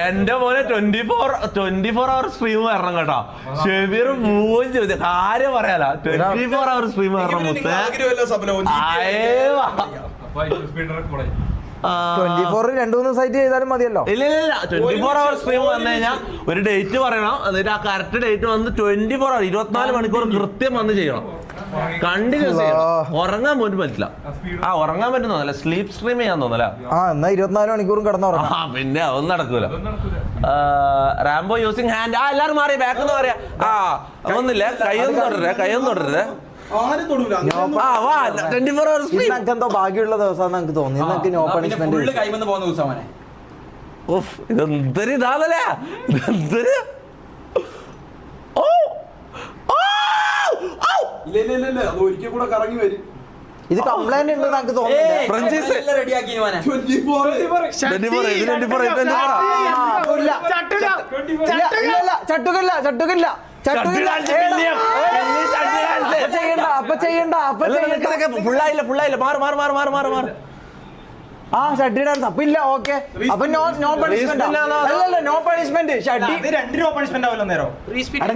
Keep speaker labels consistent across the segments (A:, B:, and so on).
A: എന്റെ പോലെ 24 hour stream വരണം കേട്ടോ. ഷെബീർ മൂന്ന് ചോദ്യം കാര്യം പറയാലോ. 24 hour സ്ട്രീം വരണം മുത്തേ.
B: 24 2-3 സൈറ്റ് ചെയ്താലും മതിയല്ലോ.
A: ഇല്ല 24 hour സ്ട്രീം വന്നു കഴിഞ്ഞാൽ ഒരു ഡേറ്റ് പറയണം. എന്നിട്ട് ആ കറക്റ്റ് ഡേറ്റ് വന്ന് 24 hour 24 മണിക്കൂർ കൃത്യം വന്ന് ചെയ്യണം. കണ്ടിന്യൂസ് ചെയ്യണം. ഉറങ്ങാൻ പോലും പറ്റില്ല. ഉറങ്ങാൻ പറ്റുന്നല്ല, സ്ലീപ്പ് സ്ട്രീം ചെയ്യാൻ തോന്നല.
B: എന്നാ 24 മണിക്കൂറും കിടന്നുറങ്ങാം.
A: പിന്നെ അതൊന്നും നടക്കൂല. Rambo using hand. എല്ലാരും മാറി ബാക്ക് എന്ന് പറയാ. ഒന്നില്ല, കൈയൊന്നും തുടരുത്.
B: എന്തോ ഭാഗ്യമുള്ള ദിവസം എനിക്ക് തോന്നി. എനിക്ക് നോ പണിഷ്മെന്റ്.
A: ഇതെന്തൊരു ഇതാണല്ലേ, ഇതെന്തൊരു
B: ഇത് കംപ്ലൈന്റ് ഉണ്ടെന്ന് എനിക്ക് തോന്നുന്നില്ല.
A: ഫുള്ളായില്ല. മാറ്.
B: ഷഡ്ഡി ഡാൻസ് അപ്പൊ ഇല്ല. ഓക്കെ, അപ്പൊ നോ പണിഷ്മെന്റ്. അല്ലല്ല, നോ പണിഷ്മെന്റ്. ഷഡ്ഡി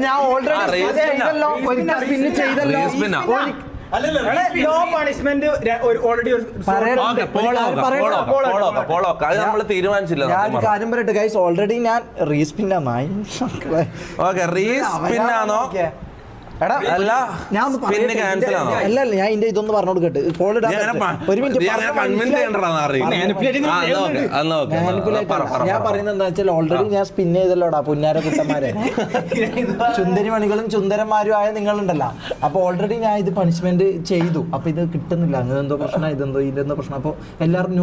B: ഞാൻ ഓൾറെഡി ചെയ്തല്ലോ, ഒരിക്കൽ സ്പിന്ന് ചെയ്തല്ലോ.
A: തീരുമാനിച്ചില്ല.
B: ഞാൻ കാര്യം പറയട്ടെ ഗൈസ്, ഓൾറെഡി ഞാൻ റീസ്പിന്നായി.
A: റീസ്പിന്നാണോ? അല്ല ഞാൻ
B: ഇതിന്റെ ഇതൊന്ന് പറഞ്ഞു കൊടുക്കട്ടെ. ഞാൻ പറയുന്നത് എന്താ വെച്ചാൽ ഓൾറെഡി ഞാൻ സ്പിൻ ചെയ്തല്ലോടാ പുന്നാര കുട്ടന്മാരെ. ചുന്ദരി മണികളും ചുന്ദരന്മാരും ആയ നിങ്ങളുണ്ടല്ലോ. അപ്പൊ ഓൾറെഡി ഞാൻ ഇത് പണിഷ്മെന്റ് ചെയ്തു. അപ്പൊ ഇത് കിട്ടുന്നില്ല. ഇതെന്തോ പ്രശ്നം, ഇതെന്തോ പ്രശ്നം. അപ്പൊ എല്ലാവരും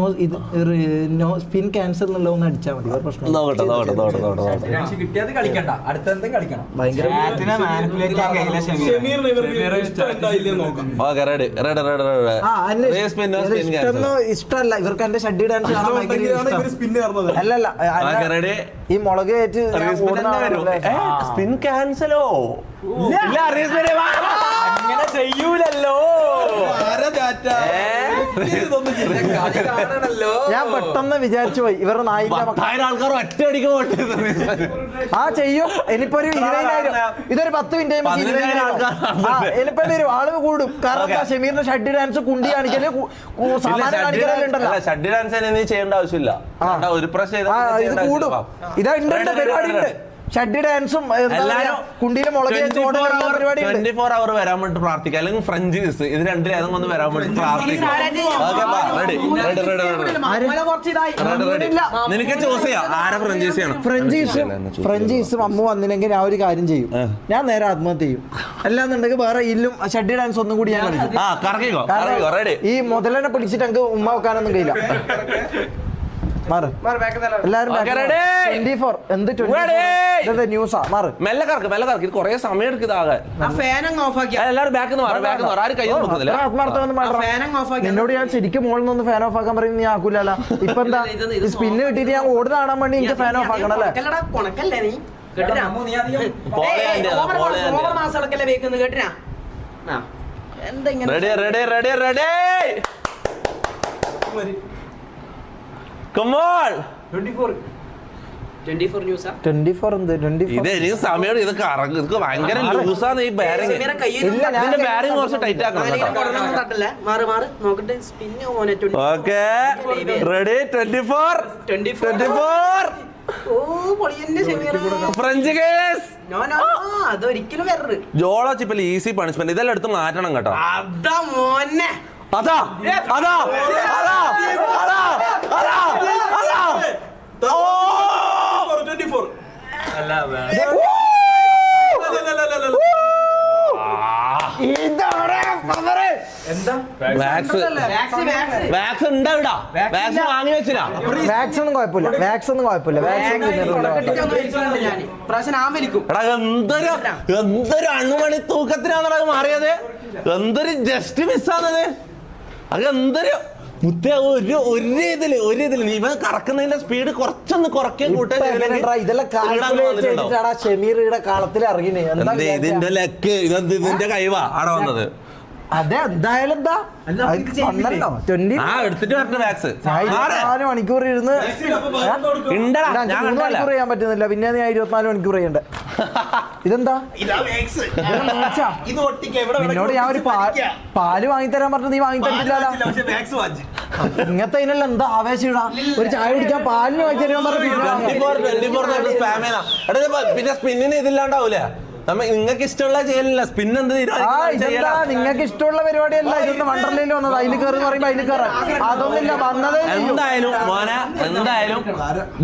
B: നോ സ്പിൻ ക്യാൻസൽ എന്നുള്ളത് ഒന്ന് അടിച്ചാൽ മതി. പ്രശ്നം ഭയങ്കര ഇഷ്ടമല്ല ഇവർക്ക്. എന്റെ ഷഡ്ഡി ഡാൻസ് അല്ലല്ല, ഈ മുളക് കയറ്റ്
A: സ്പിൻ ക്യാൻസലോ അങ്ങനെ ചെയ്യൂലല്ലോ.
B: ഞാൻ പെട്ടെന്ന് വിചാരിച്ചു പോയി ഇവരുടെ
A: ആൾക്കാർ ഒറ്റയടിക്ക്
B: ചെയ്യും. ഇനിയിപ്പോ ഒരു 20,000, ഇതൊരു 10 മിനിറ്റ് ഇനിയിപ്പോ വരും, ആള് കൂടും. കാരണം ഷമീറിന്റെ ഷഡ്ഡി ഡാൻസ് കുണ്ടി കാണിക്കല് കാണിക്കലുണ്ടല്ലോ.
A: ഷഡ്ഡി ഡാൻസ് നീ ചെയ്യേണ്ട ആവശ്യമില്ല. ഒരു പ്രശ്നം
B: ഇത് കൂടും. ഇതാ ഉണ്ട്, പരിപാടി ഉണ്ട്. ഷഡ്ഡി ഡാൻസും കുണ്ടിയിലെ മുളക്
A: 24 hour വരാൻ വേണ്ടി പ്രാർത്ഥിക്കുക. അല്ലെങ്കിൽ ഫ്രഞ്ച് കിസ്, ഇത് രണ്ടിലും ഏതെങ്കിലും ഒന്ന് വരാൻ വേണ്ടി പ്രാർത്ഥിക്കുക. നിനക്ക് ചൂസ് ചെയ്യാം ആരെ ഫ്രഞ്ചൈസ് ചെയ്യണം.
B: ഫ്രഞ്ചൈസും അമ്മ വന്നില്ലെങ്കിൽ ഞാൻ ഒരു കാര്യം ചെയ്യും. ഞാൻ നേരെ ആത്മഹത്യ ചെയ്യും. അല്ലാന്നുണ്ടെങ്കിൽ വേറെ ഇല്ലും ഷഡ്ഡി ഡാൻസ് ഒന്നും കൂടി ഞാൻ കളിക്കും. ഈ മുതലനെ പിടിച്ചിട്ട് എനിക്ക് ഉമ്മ വെക്കാനൊന്നും കഴിയില്ല.
A: മെല്ലെ കറക്ക് കൊറേ സമയം എടുക്കുന്നതാകെ.
B: എന്നോട് ഞാൻ ശരിക്കും മോളിൽ നിന്ന് ഫാൻ ഓഫ് ആക്കാൻ പറയും. നീ ആക്കൂലല്ല. ഇപ്പൊ എന്താ സ്പിന്ന് കിട്ടിയിട്ട് ഞാൻ ഓട് കാണാൻ വേണ്ടി എനിക്ക് ഫാൻ ഓഫ് ആക്കണം അല്ലേ?
A: സമയം ഇത് ഭയങ്കര ലൂസാണ്. ഈ ബാരിങ് കുറച്ച് ടൈറ്റ് ആക്കണം. Okay ready. 24 ഫ്രഞ്ച് കേസ് ജോളോ ചിപ്പൽ ഈസി പണിഷ്മെന്റ്. ഇതെല്ലാം എടുത്ത് മാറ്റണം കേട്ടോ. അതാ വാക്സ് ഉണ്ടാവിടാ. വാക്സ് വാങ്ങി വെച്ചില്ല.
B: വാക്സ് ഒന്നും കുഴപ്പമില്ല.
A: എന്തൊരു അണുമണി തൂക്കത്തിനാണ് മാറിയത്. എന്തൊരു ജസ്റ്റ് മിസ്സാണത്. അത് എന്തൊരു മുത്തേ ഒരു ഇതില് ഇവൻ കറക്കുന്നതിന്റെ സ്പീഡ് കുറച്ചൊന്ന് കുറയ്ക്കാൻ
B: ഷമീറുടെ കാലത്തിൽ ഇറങ്ങിനെ.
A: ഇതിന്റെ ലക്ക് ഇതിന്റെ കഴിവാ അവിടെ വന്നത്.
B: അതെ എന്തായാലും എന്താ വന്നല്ലോ 20
A: എടുത്തിട്ട് വരട്ടെ വാക്സ്
B: 24 മണിക്കൂർ ഇരുന്ന്
A: ഞാൻ
B: 3 മണിക്കൂർ ചെയ്യാൻ പറ്റുന്നില്ല, പിന്നെ ഞാൻ 24 മണിക്കൂർ ചെയ്യണ്ടേ. ഇതെന്താ നിന്നോട് ഞാൻ ഒരു പാല് വാങ്ങിത്തരാൻ പറഞ്ഞത് നീ വാങ്ങി തന്നില്ലല്ലോ. ഇങ്ങനത്തെ ഇതിനെല്ലാം എന്താ ആവേശം ഇടാ. ഒരു ചായ കുടിക്കാൻ പാലിന് വാങ്ങി തരാൻ
A: പിന്നെ സ്പിന്നിന് ഇതില്ലാണ്ടാവൂലേ. നിങ്ങൾക്ക് ഇഷ്ടമുള്ള ചെയ്യലില്ല, സ്പിൻ എന്ത്
B: നിങ്ങൾക്ക് ഇഷ്ടമുള്ള പരിപാടിയല്ല. ഇതൊന്ന് വണ്ടർലയിൽ വന്നത് അതിൽ കയറി പറയുമ്പോ അതിൽ കയറാം, അതൊന്നുമില്ല വന്നതേ.
A: എന്തായാലും മോനെ എന്തായാലും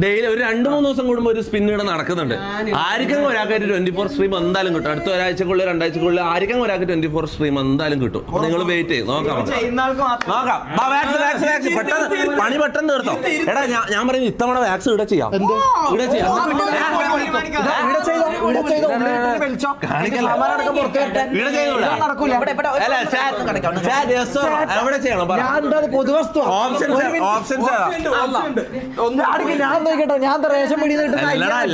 A: ഡെയിലി ഒരു 2-3 ദിവസം കൂടുമ്പോൾ ഒരു സ്പിൻ ഇവിടെ നടക്കുന്നുണ്ട്. ആർക്കെങ്കിലും ഒരാൾക്ക് 24 സ്ട്രീം എന്തായാലും കിട്ടും. അടുത്ത ഒരാഴ്ചക്കുള്ളിൽ 2 ആഴ്ചക്കുള്ളിൽ ആർക്കെങ്കിലും ഒരാൾക്ക് 24 സ്ട്രീം എന്തായാലും കിട്ടും. നിങ്ങൾ വെയിറ്റ് ചെയ്ത് നോക്കാം. പെട്ടെന്ന് പണി പെട്ടെന്ന് തീർത്തോ. എടാ ഞാൻ പറയുന്നത് ഇത്തവണ വാക്സ് ഇവിടെ ചെയ്യാം, ഇവിടെ ചെയ്യാം.
B: പൊതുവസ്തു ഞാൻ റേഷൻ പിടി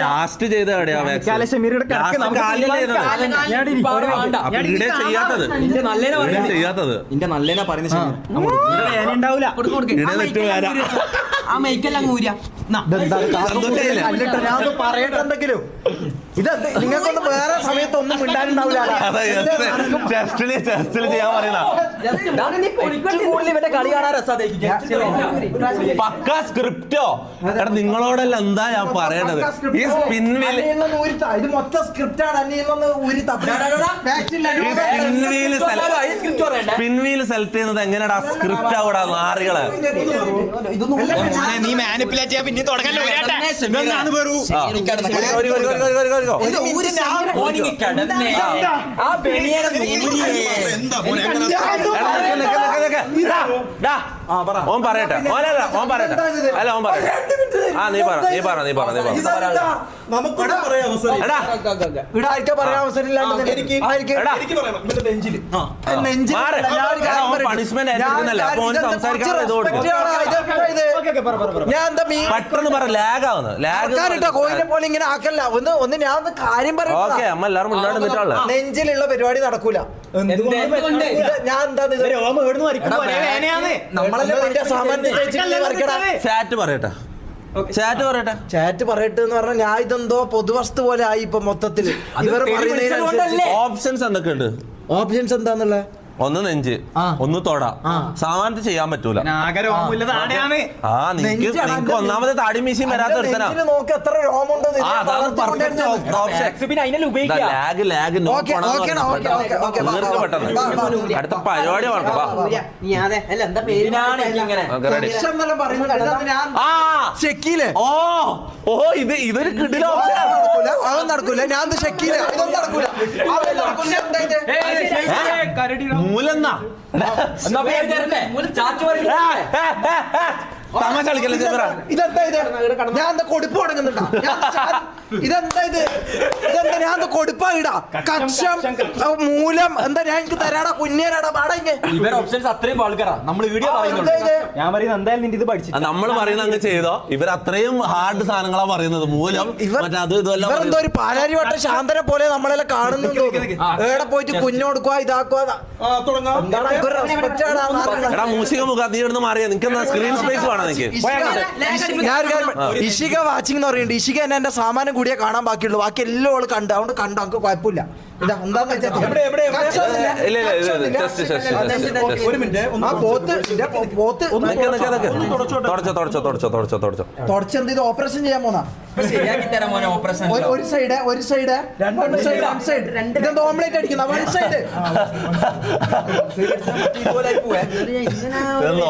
A: ലാസ്റ്റ് ചെയ്ത ചെയ്യാത്തത്
C: നല്ലേനാ പറയുന്നത്
B: ഞാൻ പറയട്ടെ എന്തെങ്കിലും. ഇത് നിങ്ങൾക്കൊന്നും വേറെ സമയത്തൊന്നും മിണ്ടാനുണ്ടാവില്ല.
A: പക്കാ സ്ക്രിപ്റ്റോ. എടാ നിങ്ങളോടല്ല എന്താ ഞാൻ പറയണത്. ഈ സ്പിൻവീൽ
B: ഇത് മൊത്തം സ്ക്രിപ്റ്റ് ആണ്.
A: സ്പിൻവീൽ സെലക്ട് ചെയ്യുന്നത് എങ്ങനെയാടാ സ്ക്രിപ്റ്റ് ആവൂടാ നാറികള്.
C: നീ മാനിപ്പുലേറ്റ് ചെയ്യാൻ പിന്നെ തുടങ്ങല്ലോ.
A: ഓൻ പറയട്ടെ. ഓൻ പറയട്ടെ. അല്ല ഓൻ പറയട്ടെ. നീ പറ. പണിഷ്മെന്റ് പെട്ടെന്ന് പറ. ലാഗ് ആവുന്നു.
B: കോയിനെ പോലെ ഇങ്ങനെ ആക്കല്ല. ഒന്ന് ഞാൻ ഒന്ന് കാര്യം പറയാം.
A: അമ്മ എല്ലാവരും മുന്നോട്ട് നിന്നിട്ടുള്ള
B: നെഞ്ചിലുള്ള പരിപാടി നടക്കൂല. ഞാൻ എന്താ
A: ചാറ്റ് പറയട്ടെ.
B: ചാറ്റ് പറയട്ടെ എന്ന് പറഞ്ഞാൽ ഞാൻ ഇതെന്തോ പൊതുവസ്തു പോലെ ആയി ഇപ്പൊ മൊത്തത്തില്. ഇവർ പറയുന്നതിനനുസരിച്ച്
A: ഓപ്ഷൻസ് എന്തൊക്കെയുണ്ട്?
B: ഓപ്ഷൻസ് എന്താന്നുള്ള
A: ഒന്ന് നെഞ്ച്, ഒന്ന് തൊട. സാമാനത്ത് ചെയ്യാൻ പറ്റൂല. നിനക്ക് ഒന്നാമത് താടി മീശയും വരാത്ത എടുത്തനാ. അടുത്ത പരിപാടി ഇതൊരു കിടില
B: നടക്കൂല. ഞാൻ
A: മൂലെന്നാ തമാശ കളിക്കല്ലേ ചെറുപ്പ.
B: ഇതെന്താ ഇത്? ഞാൻ എന്താ കൊടുപ്പ് തുടങ്ങുന്നുണ്ടോ? ഇതെന്താ ഇത്? ഇതെന്താ ഞാൻ കൊടുപ്പാ ഇടാ കക്ഷം മൂലം എന്താ ഞാൻ എനിക്ക് തരാടാ കുഞ്ഞേരാടാ പാടാ.
C: ഇവർ ഓപ്ഷൻസ് അത്രയും ആൾക്കാരാ നമ്മൾ വീഡിയോ പറയുന്നുണ്ട്. ഞാൻ പറയുന്നത് എന്തായാലും നിന്റെ ഇത് പഠിച്ചു.
A: നമ്മൾ പറയുന്നത് അങ്ങ് ചെയ്തോ. ഇവർ അത്രയും ഹാർഡ് സാധനങ്ങളാ പറയുന്നത്. മൂലം അത്
B: ഇവരെന്തോ ഒരു പാലാരി വട്ട ശാന്തനെ പോലെ നമ്മളെല്ലാം കാണുന്നുണ്ടോ? എവിടെ പോയിട്ട് കുഞ്ഞോടുക്കുക ഇതാക്കുക.
A: എടാ മൂസിക മുഖ നീ ഇവിടുന്ന് മാറിയാ. നിനക്ക് സ്ക്രീൻ സ്പേസ് വേണം.
B: ഇഷിക വാച്ചിങ് എന്ന് പറയുന്നുണ്ട്. ഇഷിക എന്നെ എന്റെ സാമാനം കൂടിയേ കാണാൻ ബാക്കിയുള്ളൂ. ബാക്കി എല്ലാം ഓള് കണ്ടു. അതുകൊണ്ട് കണ്ടു നമുക്ക് കുഴപ്പമില്ല. ഇതാ എന്താന്ന് വെച്ചാൽ തുടച്ചെന്ത് ഇത് ഓപ്പറേഷൻ ചെയ്യാൻ പോന്നാ. ഒരു സൈഡ് ഇതെന്താ ഓംലേറ്റ് അടിക്കുന്ന വൺ സൈഡ്.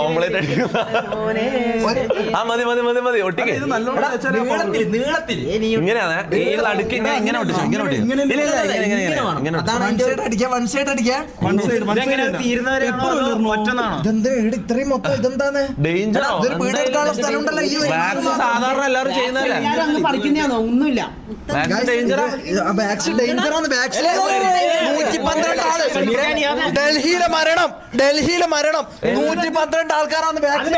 A: ഓംലേറ്റ് അടിക്കുന്ന മതി ഒട്ടിക്ക്.
B: ഇങ്ങനെയാണ്
A: അടുക്കി ഇങ്ങനെ ഒട്ടിച്ചു.
B: ഇത്രയും മൊത്തം ഇതെന്താണ്?
A: സാധാരണ എല്ലാവരും ചെയ്യുന്നതല്ലേ.
D: ഒന്നും പഠിക്കുന്നതാണോ ഒന്നുമില്ല.
B: ഡൽഹിയിലെ മരണം 112 ആൾക്കാരാണ് വാക്സിൻ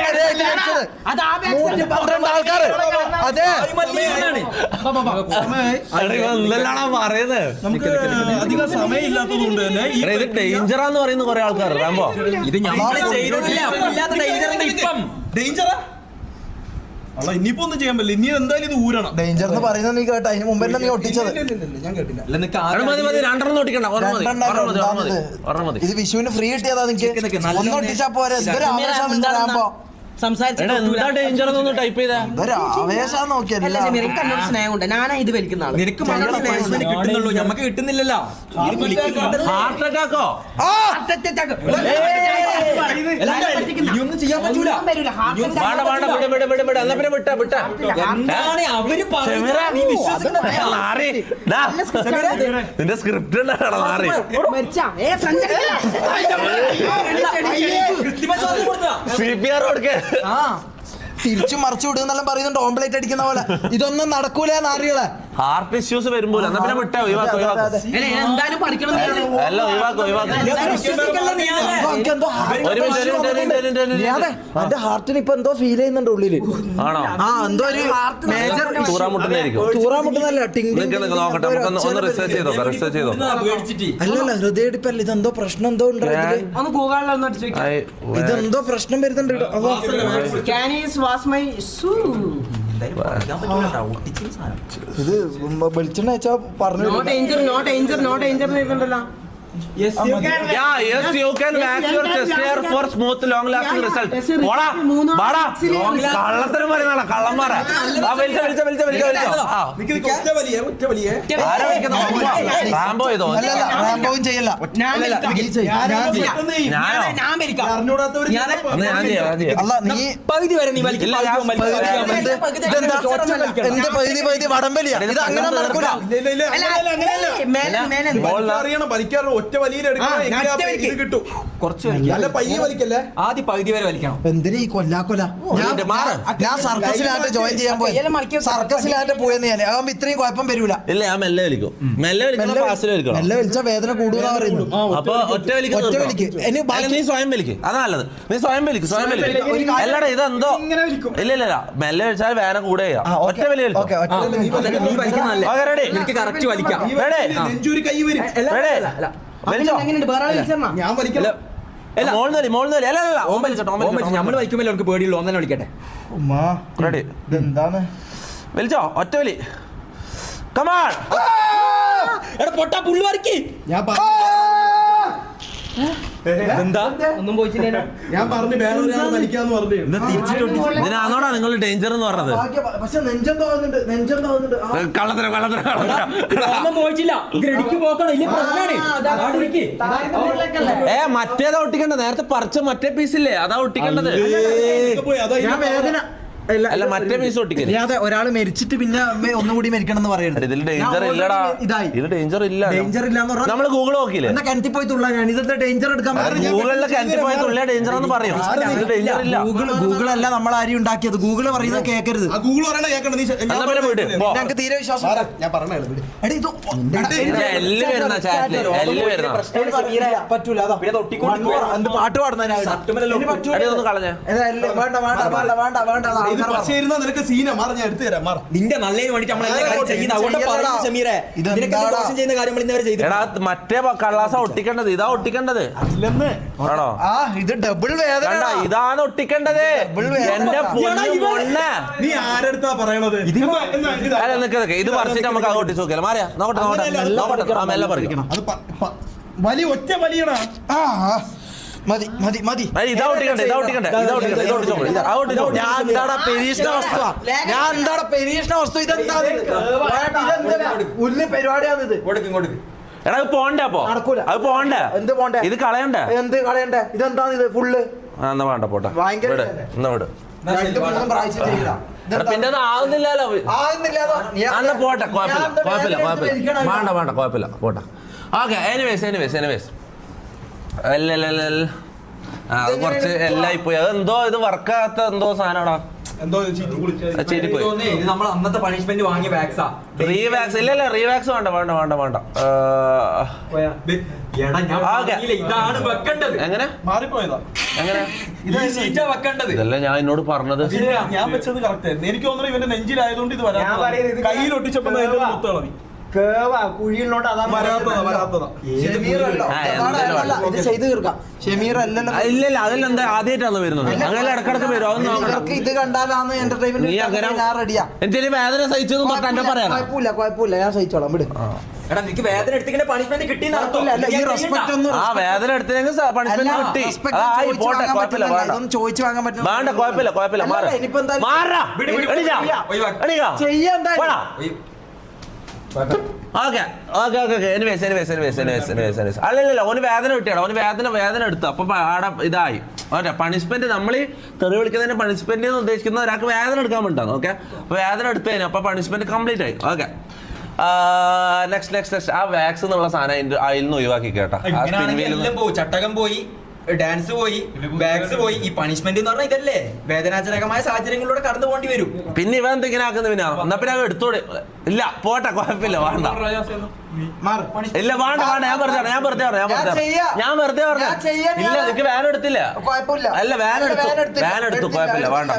D: അത് ആ vaccine
B: 112 ആൾക്കാർ. അതെ
A: എന്തെല്ലാണോ പറയുന്നത്?
C: നമുക്ക് അധികം സമയം ഇല്ലാത്തതുകൊണ്ട് തന്നെ
A: ഇത് ഡേഞ്ചറാന്ന് പറയുന്ന കുറെ ആൾക്കാർ റാംബോ.
C: ഇത് ഞങ്ങൾ ചെയ്തിട്ടില്ല. ഇല്ലാത്ത ഡേഞ്ചർ ഇപ്പം ഡേഞ്ചറാ. അല്ല ഇനിയിപ്പോ ഒന്നും ചെയ്യാൻ പറ്റില്ല. ഇനി എന്തായാലും ഇത് ഊരണം.
B: ഡേഞ്ചർ എന്ന് പറയുന്നത് നീ കേട്ടോ, അതിന് മുമ്പ് നീ ഒട്ടിച്ചത്.
C: ഞാൻ കേട്ടില്ല.
A: മതി രണ്ടെണ്ണം ഒട്ടിക്കണ്ട, ഒരെണ്ണം മതി.
B: ഇത് വിഷുവിന് ഫ്രീ കിട്ടിയതാ നിനക്ക്. ഒന്ന് ഒട്ടിച്ചാ പോരെ. എന്തൊരു ആവേശം റാംബോ.
A: എന്താ ഡേഞ്ചർ എന്നൊന്ന് ടൈപ്പ് ചെയ്താ.
B: എന്തൊരു ആവേശം നോക്കിയല്ല.
D: എനിക്ക് എന്നോട് സ്നേഹമുണ്ട്. ഞാനാ ഇത് വലിക്കുന്ന ആള്.
C: നിനക്ക് കിട്ടുന്നുള്ളൂ, നമുക്ക് കിട്ടുന്നില്ലല്ലോ.
A: ഹാർട്ട് അറ്റാക്കോ?
C: ഇനിയൊന്നും ചെയ്യാൻ പറ്റൂല. എന്താണ് അവര്
A: നിന്റെ സ്ക്രിപ്റ്റ് CPR കൊടുക്കേ.
B: തിരിച്ചു മറിച്ചു വിടുന്നെല്ലാം പറയുന്നുണ്ട്, ഓംപ്ലേറ്റ് അടിക്കുന്ന പോലെ. ഇതൊന്നും നടക്കൂല നാറികളെ.
A: ഹാർട്ട് ഇഷ്യൂസ് വരുമ്പോ എന്നാ പിന്നെ വിട്ടാ
D: എന്തായാലും പഠിക്കണം.
B: എന്റെ ഹാർട്ടിന് ഇപ്പൊ എന്തോ ഫീൽ ചെയ്യുന്നുണ്ട് ഉള്ളില്.
A: ആണോ?
B: എന്തോ ഒരു മേജർ തൂറാമുട്ടുന്നല്ല,
A: നോക്കട്ടെ, ഒന്ന് റിസർച്ച് ചെയ്തോ.
B: അല്ലല്ല, ഹൃദയടിപ്പല്ല, ഇതെന്തോ പ്രശ്നം എന്തോ ഉണ്ട്.
D: ഒന്ന് ഗൂഗിളിലൊന്ന് അടിച്ചു
B: ഇതെന്തോ പ്രശ്നം വരുന്നുണ്ട്. ഇത് വെളിച്ചെണ്ണ വെച്ചാ പറഞ്ഞു.
D: നോ ഡേഞ്ചർ എഴുതണ്ടല്ലോ.
A: Yes, you can wax your chest hair for smooth, long-lasting result. കള്ളത്തരം പറയുന്ന കള്ളന്മാരാ. റാംബോ ചെയ്തോ?
B: റാംബോയും ചെയ്യല്ല. അല്ല നീ
C: പകുതി വരെ നീ
B: എന്ത് പകുതി വടംവലിയാ? ഇത് അങ്ങനെ നടക്കൂല.
C: അറിയണം വലിക്കാറ്. ഒറ്റ വലിയിൽ കിട്ടും. കുറച്ച് നല്ല പയ്യെ വലിക്കല്ലേ, ആദ്യം പകുതി വരെ വലിക്കണം.
B: എന്തിനാ ഈ കൊല്ലാക്കൊല? ഞാൻ സർക്കസിലായിട്ട് ജോയിൻ ചെയ്യാൻ പോയി. സർക്കസിലായിട്ട് പോയെന്ന് ഞാൻ. ആകുമ്പോ ഇത്രയും കുഴപ്പം വരൂല.
A: ഇല്ല, ഞാൻ മെല്ലെ വലിക്കും. മെല്ലെ
B: വലിച്ച വേദന കൂടുക പറയുന്നു.
A: അപ്പൊ ഒറ്റ വലിക്ക്. നീ സ്വയം വലിക്ക്, അതാ നല്ലത്. നീ സ്വയം വലിക്ക്. അല്ലടാ, ഇതെന്തോ ഇല്ല മെല്ലെ വലിച്ചാൽ വേദന കൂടെ ഒറ്റ വലി
C: കറക്റ്റ് വലിക്കാം. ഞാൻ വലിക്കില്ല. നമ്മൾ വലിക്കുമ്പോൾ നമുക്ക് പേടിയുള്ളൂ. ഒന്നെ വിളിക്കട്ടെ.
B: എന്താണ്
A: വലിച്ചോ? ഒറ്റ വലി. കമാൺ.
C: പൊട്ടാ പുള്ളി വരക്കി. എന്താ ഒന്നും പോയിട്ടില്ല. ഞാൻ പറഞ്ഞു വേറെ വലിക്കാന്ന് പറഞ്ഞു.
A: ഇതിനാണോടാ നിങ്ങൾ ഡേഞ്ചർ എന്ന് പറഞ്ഞത്?
B: പക്ഷെ നെഞ്ചം തോന്നുന്നുണ്ട്.
A: കള്ളത്തരം
C: പോയിട്ടില്ല. ഗ്രഡിക്ക് പോക്കണം. ഇല്ല പ്രശ്നമാണ്.
A: മറ്റേതാ ഒട്ടിക്കണ്ടത്. നേരത്തെ പറിച്ച മറ്റേ പീസില്ലേ, അതാ ഒട്ടിക്കേണ്ടത്. അല്ല, മറ്റേ പീസ് ഒട്ടിക്കരുത്.
B: ഒരാള് മരിച്ചിട്ട് പിന്നെ ഒന്നുകൂടി മരിക്കണം എന്ന് പറയുന്നത്.
A: ഇതിൽ ഡേഞ്ചർ ഇല്ലടാ. ഇത് ഡേഞ്ചർ ഇല്ല. നമ്മള് ഗൂഗിൾ നോക്കിയില്ലേ?
B: കിണറ്റി പോയി തുള്ള. ഞാൻ ഇതെന്താ ഡേഞ്ചർ എടുക്കാൻ
A: ഗൂഗിളിലെ കിണറ്റി പോയി തുള്ളിയ ഡേഞ്ചർ എന്ന് പറയും. ഇത് ഡേഞ്ചർ ഇല്ല.
B: ഗൂഗിൾ അല്ല നമ്മൾ ആരും ഉണ്ടാക്കിയത്. ഗൂഗിള് പറയുന്നത് കേൾക്കരുത്. ഞങ്ങൾക്ക് തീരെ വിശ്വാസം. ഞാൻ പറ്റൂല. പാട്ട് പാടുന്ന
C: നിനക്ക് സീന മാറി ഞാൻ എടുത്തു തരാം. നിന്റെ നല്ലതിന് വേണ്ടിട്ട്
A: മറ്റേ കള്ളാസ ഒട്ടിക്കേണ്ടത്. ഇതാ ഒട്ടിക്കേണ്ടത്. ആണോ?
B: ഇത് ഡബിൾ വേദന.
A: ഇതാണ് ഒട്ടിക്കേണ്ടത്. എന്റെ പൊന്നെ,
C: നീ ആരെടുത്താ പറയണത്?
A: ഇത് പറിച്ചിട്ട് നമുക്ക് അത് ഒട്ടിച്ച് നോക്കിയാലോ? മാറിയാ നോക്കട്ടെ. മെല്ലെ പറിക്കണം.
C: വലിയ ഒറ്റ വലിയടാ.
B: മതി.
A: ഇതാ ഒട്ടിക്കണ്ടേ.
B: ഞാൻ എന്താടാ പരീക്ഷണ വസ്തു? ഇതെന്താ ഉള്ളിൽ പരിപാടിയാണിത്.
A: എടാ, അത് പോണ്ടേ? അപ്പൊ അത് പോണ്ടേ?
B: എന്ത് പോണ്ടേ?
A: ഇത് കളയണ്ടേ?
B: എന്ത് കളയണ്ടേ? ഇതെന്താണ് ഇത് ഫുള്ള്?
A: എന്നാ വേണ്ട, പോട്ടെ. എന്നാ വിട്. പിന്നെ അത് ആവുന്നില്ലല്ലോ. അന്ന പോട്ടെ, കുഴപ്പമില്ല. വേണ്ട, കുഴപ്പമില്ല, പോട്ടെ. ഓക്കെ. എനിവേസ് അത് കുറച്ച് എല്ലാം പോയി. അതെന്തോ ഇത് വർക്കാകാത്ത എന്തോ സാധനമാടാ.
C: എന്തോ
A: ചിരിപ്പോയി.
E: ഇത് നമ്മൾ അന്നത്തെ പണിഷ്മെന്റ് വാങ്ങിയ വാക്സാ.
A: റീവാക്സ് ഇല്ലല്ല, റീവാക്സ് വേണ്ട.
E: എടാ ഞാൻ പറഞ്ഞില്ലേ, ഇതാണ് വെക്കേണ്ടത്.
A: എങ്ങനെ
C: മാറിപ്പോയതാ.
A: എങ്ങനെ
E: ഈ സീറ്റാ വെക്കേണ്ടത്.
A: ഇതല്ല ഞാൻ എന്നോട് പറഞ്ഞത്.
C: ഞാൻ വെച്ചത് കറക്റ്റ് ആയിരുന്നു. എനിക്ക് തോന്നുന്നു ഇവന്റെ നെഞ്ചിലായതുകൊണ്ട് ഇത്
B: ഞാൻ പറയുന്നത് ഇത്
C: കയ്യിൽ ഒട്ടിച്ചപ്പോ മുത്തളവി
B: കുഴിയിലോട്ട്
C: വരാത്തതാ.
B: ഇത് ചെയ്ത് തീർക്കാം. ഷെമീർ അല്ലല്ലോ.
A: ഇല്ലല്ല, അതിലെന്താ ആദ്യമായിട്ടാണ് വരുന്നത്. അങ്ങനെ ഇടക്കിടക്ക് വരും. അതൊന്നും നോക്കണം.
B: ഇവർക്ക് ഇത് കണ്ടാലാണ്
A: നീ
B: എന്റർടൈൻമെന്റ്.
A: അങ്ങനെ
B: ഞാൻ റെഡിയാ.
A: എന്തെങ്കിലും വേദന സഹിച്ചതും തൊട്ട് എന്നെ പറയാം.
B: കുഴപ്പമില്ല, ഞാൻ സഹിച്ചോളാം. വിട്.
E: എടാ നിനക്ക് വേദന എടുത്തിങ്ങനെ പണിഷ്മെന്റ് കിട്ടി
B: ഈ റെസ്പെക്ട് ഒന്നും
A: ആ വേദന എടുത്തില്ലെങ്കിൽ പണിഷ്മെന്റ് കിട്ടി. ആയി പോട്ടെ, കുഴപ്പമില്ല. വേണ്ട
B: ചോദിച്ചു വാങ്ങാൻ പറ്റില്ല.
A: വേണ്ട, കുഴപ്പമില്ല. മാറാ ഓക്കെ. അല്ലല്ല, ഓന് വേദന കിട്ടിയാടോ. ഓന് വേദന എടുത്തു. അപ്പൊ ആടെ ഇതായി. ഓക്കെ, പണിഷ്മെന്റ് നമ്മൾ തെറി വിളിക്കുന്നതിന് പണിഷ്മെന്റ് എന്ന് ഉദ്ദേശിക്കുന്ന ഒരാൾക്ക് വേദന എടുക്കാൻ വേണ്ടിയാണ്. ഓക്കെ, അപ്പൊ വേദന എടുത്തതിന് അപ്പൊ പണിഷ്മെന്റ് കംപ്ലീറ്റ് ആയി. ഓക്കെ, നെക്സ്റ്റ് ആ വാക്സ് എന്നുള്ള സാധനം അതിൽ നിന്ന് ഒഴിവാക്കി കേട്ടോ.
E: എല്ലാം പോയി, ചട്ടകം പോയി, ഡാൻസ് പോയി, ബാഗ്സ് പോയി. ഈ പണിഷ്മെന്റ് എന്ന് പറഞ്ഞാൽ ഇതല്ലേ, വേദനാജനകമായ സാഹചര്യങ്ങളിലൂടെ കടന്നു പോകേണ്ടി വരും.
A: പിന്നെ ഇവ എന്തെങ്കിലും ആക്കുന്ന പിന്നെ എന്നാ പിന്നെ എടുത്തോടെ. ഇല്ല പോട്ടെ, കുഴപ്പമില്ല. വേണ്ട ഇല്ല, വേണ്ട. ഞാൻ വെറുതെ പറഞ്ഞു. ഇല്ല, എനിക്ക് വാൻ എടുത്തില്ല. അല്ല, വാൻ എടുത്തു. കുഴപ്പമില്ല, വേണ്ട.